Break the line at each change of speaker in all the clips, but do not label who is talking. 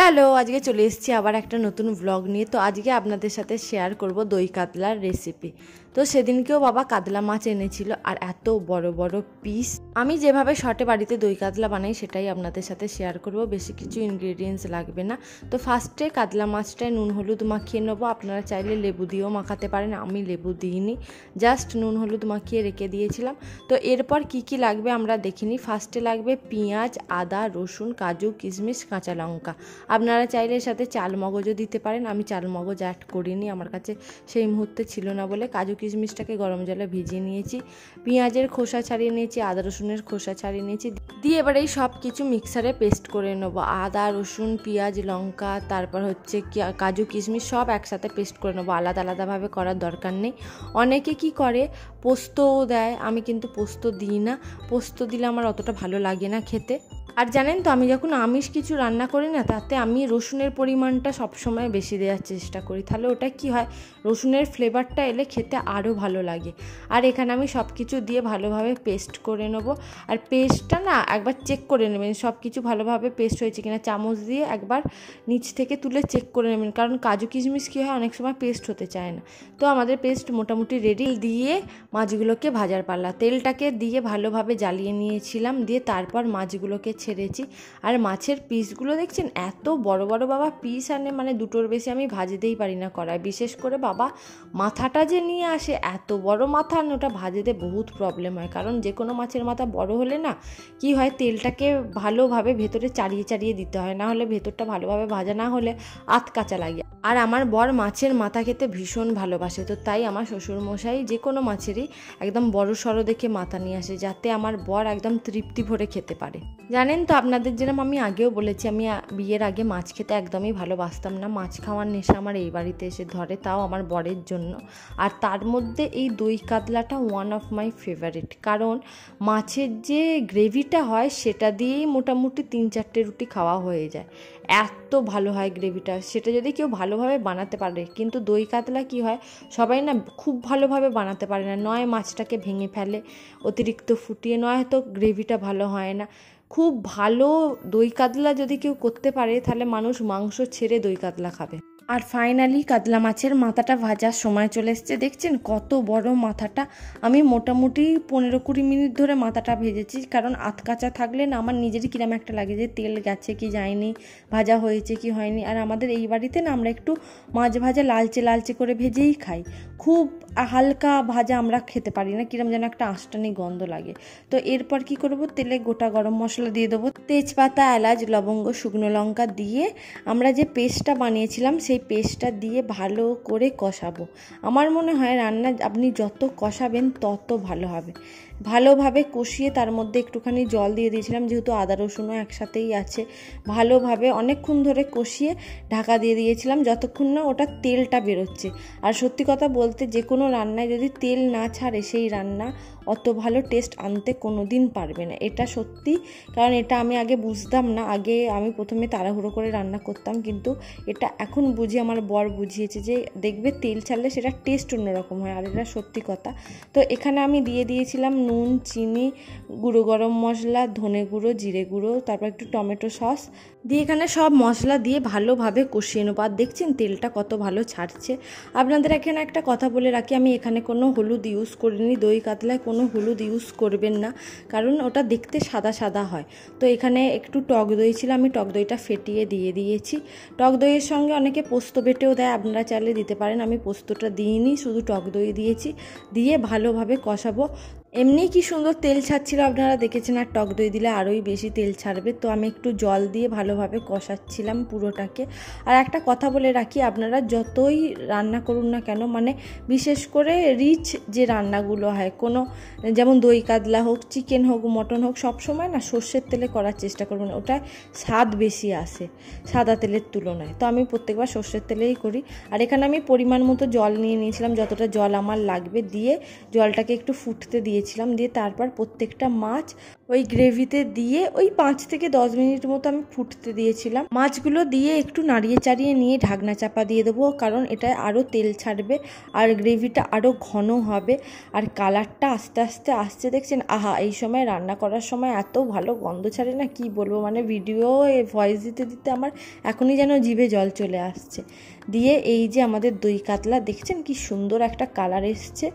Hello, আজকে চলে এসেছি আবার একটা নতুন ব্লগ নিয়ে। তো আজকে আপনাদের সাথে শেয়ার করব দই কাতলার রেসিপি। তো সেদিনকেও বাবা কাতলা মাছ এনেছিল আর এত বড় বড় পিস। আমি যেভাবে শর্টে বাড়িতে দই কাতলা বানাই সেটাই আপনাদের সাথে শেয়ার করব। বেশি কিছু ইনগ্রেডিয়েন্টস লাগবে না। তো ফার্স্টে কাতলা মাছটায় নুন হলুদ মাখিয়ে নেবো। আপনারা চাইলে লেবু দিয়েও মাখাতে পারেন, আমি লেবু দিইনি, জাস্ট নুন হলুদ মাখিয়ে রেখে দিয়েছিলাম। তো এরপর কি কি লাগবে আমরা দেখিনি। ফার্স্টে লাগবে পেঁয়াজ, আদা, রসুন, কাজু, কিশমিশ, কাঁচা লঙ্কা। আপনারা চাইলে এর সাথে চাল মগজও দিতে পারেন, আমি চাল মগজ অ্যাড করিনি, আমার কাছে সেই মুহূর্তে ছিল না বলে। কাজু কিশমিশটাকে গরম জলে ভিজিয়ে নিয়েছি, পেঁয়াজের খোসা ছাড়িয়ে নিয়েছি, আদা রসুনের খোসা ছাড়িয়ে নিয়েছি, দিয়ে এবার এই সব কিছু মিক্সারে পেস্ট করে নেবো। আদা রসুন পেঁয়াজ লঙ্কা তারপর হচ্ছে কাজু কিশমিশ সব একসাথে পেস্ট করে নেবো, আলাদা আলাদাভাবে করার দরকার নেই। অনেকে কি করে পোস্তও দেয়, আমি কিন্তু পোস্ত দিই না, পোস্ত দিলে আমার অতটা ভালো লাগে না খেতে। আর জানেন তো, আমি যখন আমিষ কিছু রান্না করি না, তাতে আমি রসুনের পরিমাণটা সবসময় বেশি দেওয়ার চেষ্টা করি, তাহলে ওটা কি হয়, রসুনের ফ্লেভারটা এলে খেতে আরও ভালো লাগে। আর এখানে আমি সব কিছু দিয়ে ভালোভাবে পেস্ট করে নেবো। আর পেস্টটা না একবার চেক করে নেবেন সব কিছু ভালোভাবে পেস্ট হয়েছে কিনা, চামচ দিয়ে একবার নিচ থেকে তুলে চেক করে নেবেন, কারণ কাজু কিশমিশ কী হয় অনেক সময় পেস্ট হতে চায় না। তো আমাদের পেস্ট মোটামুটি রেডি। দিয়ে মাছগুলোকে ভাজার পাল্লা, তেলটাকে দিয়ে ভালোভাবে জ্বালিয়ে নিয়েছিলাম, দিয়ে তারপর মাছগুলোকে ছেড়েছি। আর মাছের পিসগুলো দেখছেন এত বড় বড় বাবা পিস আনে, মানে দুটোর বেশি আমি ভাজতেই পারি না কড়ায়। বিশেষ করে বাবা মাথাটা যে নিয়ে আসে, এত বড় মাথা আনে, ওটা ভাজতে বহুত প্রবলেম হয়। কারণ যে কোনো মাছের মাথা বড় হলে না কি হয়, তেলটাকে ভালোভাবে ভেতরে চাড়িয়ে চাড়িয়ে দিতে হয়, না হলে ভেতরটা ভালোভাবে ভাজা না হলে আধ কাঁচা লাগে। আর আমার বর মাছের মাথা খেতে ভীষণ ভালোবাসে, তো তাই আমার শ্বশুরমশাই যে কোনো মাছেরই একদম বড় সড়ো দেখে মাথা নিয়ে আসে, যাতে আমার বর একদম তৃপ্তি ভরে খেতে পারে। জানেন তো, আপনাদের যেরকম আমি আগেও বলেছি, আমি বিয়ের আগে মাছ খেতে একদমই ভালোবাসতাম না। মাছ খাওয়ার নেশা আমার এই বাড়িতে এসে ধরে, তাও আমার বরের জন্য। আর তার মধ্যে এই দই কাতলাটা ওয়ান অফ মাই ফেভারিট, কারণ মাছের যে গ্রেভিটা হয় সেটা দিয়েই মোটামুটি 3-4টে রুটি খাওয়া হয়ে যায়, এত ভালো হয় গ্রেভিটা। সেটা যদি কেউ ভালোভাবে বানাতে পারে, কিন্তু দই কাতলা কি হয়, সবাই না খুব ভালোভাবে বানাতে পারে না, নয় মাছটাকে ভেঙে ফেলে অতিরিক্ত ফুটিয়ে, নয় হয়তো গ্রেভিটা ভালো হয় না। খুব ভালো দই কাতলা যদি কেউ করতে পারে, তাহলে মানুষ মাংস ছেড়ে দই কাতলা খাবে। আর ফাইনালি কাতলা মাছের মাথাটা ভাজার সময় চলে এসছে। দেখছেন কত বড় মাথাটা, আমি মোটামুটি 15-20 মিনিট ধরে মাথাটা ভেজেছি, কারণ আধ কাঁচা থাকলে না আমার নিজেরই কিরম একটা লাগে যে তেল গেছে কি যায়নি, ভাজা হয়েছে কি হয়নি। আর আমাদের এই বাড়িতে না আমরা একটু মাছ ভাজা লালচে লালচে করে ভেজেই খাই, খুব হালকা ভাজা আমরা খেতে পারি না, কিরম যেন একটা আঁশটানি গন্ধ লাগে। তো এরপর কি করব, তেলে গোটা গরম মশলা দিয়ে দেবো, তেজপাতা এলাচ লবঙ্গ শুকনো লঙ্কা দিয়ে আমরা যে পেস্টটা বানিয়েছিলাম সেই পেস্টটা দিয়ে ভালো করে কষাবো। আমার মনে হয় রান্না আপনি যত কষাবেন তত ভালো হবে। ভালোভাবে কষিয়ে তার মধ্যে একটুখানি জল দিয়ে দিয়েছিলাম, যেহেতু আদা রসুনও একসাথেই আছে। ভালোভাবে অনেকক্ষণ ধরে কষিয়ে ঢাকা দিয়ে দিয়েছিলাম, যতক্ষণ না ওটা তেলটা বেরোচ্ছে। আর সত্যি কথা বলতে, যে কোনো রান্নায় যদি তেল না ছাড়ে সেই রান্না অত ভালো টেস্ট আনতে কোনো দিন পারবে না, এটা সত্যি। কারণ এটা আমি আগে বুঝতাম না, আগে আমি প্রথমে তাড়াহুড়ো করে রান্না করতাম, কিন্তু এটা এখন বুঝি, আমার বর বুঝিয়েছে যে দেখবে তেল ছাড়লে সেটা টেস্ট অন্যরকম হয়, আর এটা সত্যি কথা। তো এখানে আমি দিয়ে দিয়েছিলাম নুন, চিনি, গুঁড়ো গরম মশলা, ধনে গুঁড়ো, জিরে গুঁড়ো, তারপর একটু টমেটো সস দিয়ে এখানে সব মশলা দিয়ে ভালোভাবে কষিয়ে নেবো। আর দেখছেন তেলটা কত ভালো ছাড়ছে। আপনাদের এখানে একটা কথা বলে রাখি, আমি এখানে কোনো হলুদ ইউজ করিনি, দই কাতলায় কোনো হলুদ ইউজ করবেন না, কারণ ওটা দেখতে সাদা সাদা হয়। তো এখানে একটু টক দই ছিল, আমি টক দইটা ফেটিয়ে দিয়ে দিয়েছি। টক দইয়ের সঙ্গে অনেকে পোস্ত বেটেও দেয়, আপনারা চাইলে দিতে পারেন, আমি পোস্তটা দিইনি, শুধু টক দই দিয়েছি। দিয়ে ভালোভাবে কষাবো। এমনি কি সুন্দর তেল ছাড়ছিল আপনারা দেখেছেন, আর টক দই দিলে আরোই বেশি তেল ছাড়বে। তো আমি একটু জল দিয়ে ভালোভাবে কষাচ্ছিলাম পুরোটাকে। আর একটা কথা বলে রাখি, আপনারা যতই রান্না করুন না কেন, মানে বিশেষ করে রিচ যে রান্নাগুলো হয়, কোনো যেমন দই কাতলা হোক, চিকেন হোক, মটন হোক, সবসময় না সর্ষের তেলে করার চেষ্টা করবেন, ওটায় স্বাদ বেশি আসে সাদা তেলের তুলনায়। তো আমি প্রত্যেকবার সর্ষের তেলেই করি। আর এখানে আমি পরিমাণ মতো জল নিয়ে নিয়েছিলাম, যতটা জল আমার লাগবে, দিয়ে জলটাকে একটু ফুটতে দিয়েছিলাম, দিয়ে তারপর প্রত্যেকটা মাছ ওই গ্রেভিতে দিয়ে ওই 5 থেকে 10 মিনিট মতো আমি ফুটতে দিয়েছিলাম। মাছগুলো দিয়ে একটু নাড়িয়ে চাড়িয়ে নিয়ে ঢাকনা চাপা দিয়ে দেবো, কারণ এটায় আরও তেল ছাড়বে আর গ্রেভিটা আরও ঘন হবে। আর কালারটা আস্তে আস্তে আসছে, দেখছেন? আহা, এই সময় রান্না করার সময় এত ভালো গন্ধ ছাড়ে না, কি বলবো। মানে ভিডিও ভয়েস দিতে দিতে আমার এখনই যেন জিভে জল চলে আসছে। দিয়ে এই যে আমাদের দই কাতলা, দেখছেন কি সুন্দর একটা কালার এসছে,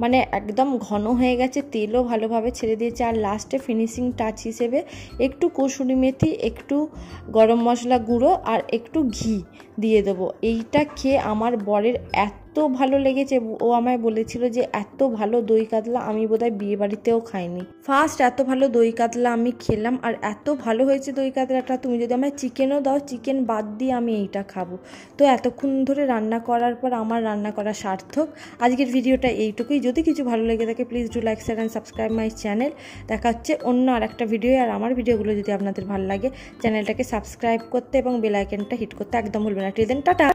মানে একদম ঘন হয়ে গেছে, তেলও ভালোভাবে ছেড়ে দিয়েছে। আর লাস্টে ফিনিশিং টাচ হিসেবে একটু কসুরি মেথি, একটু গরম মশলা গুঁড়ো আর একটু ঘি দিয়ে দেবো। এইটা খেয়ে আমার বরের এত ভালো লেগেছে, ও আমায় বলেছিল যে এত ভালো দই কাতলা আমি বোধহয় বিয়ে বাড়িতেও খাইনি। ফার্স্ট এত ভালো দই কাতলা আমি খেলাম, আর এত ভালো হয়েছে দই কাতলাটা, তুমি যদি আমায় চিকেনও দাও, চিকেন বাদ দিয়ে আমি এইটা খাবো। তো এতক্ষণ ধরে রান্না করার পর আমার রান্না করা সার্থক। আজকের ভিডিওটা এইটুকুই। যদি কিছু ভালো লেগে থাকে please do like, share and subscribe my channel. দেখা হচ্ছে অন্য আর একটা ভিডিও। আর আমার ভিডিওগুলো যদি আপনাদের ভালো লাগে চ্যানেলটাকে সাবস্ক্রাইব করতে এবং বেল আইকনটা হিট করতে একদম ভুলবেন না। Till then, tata.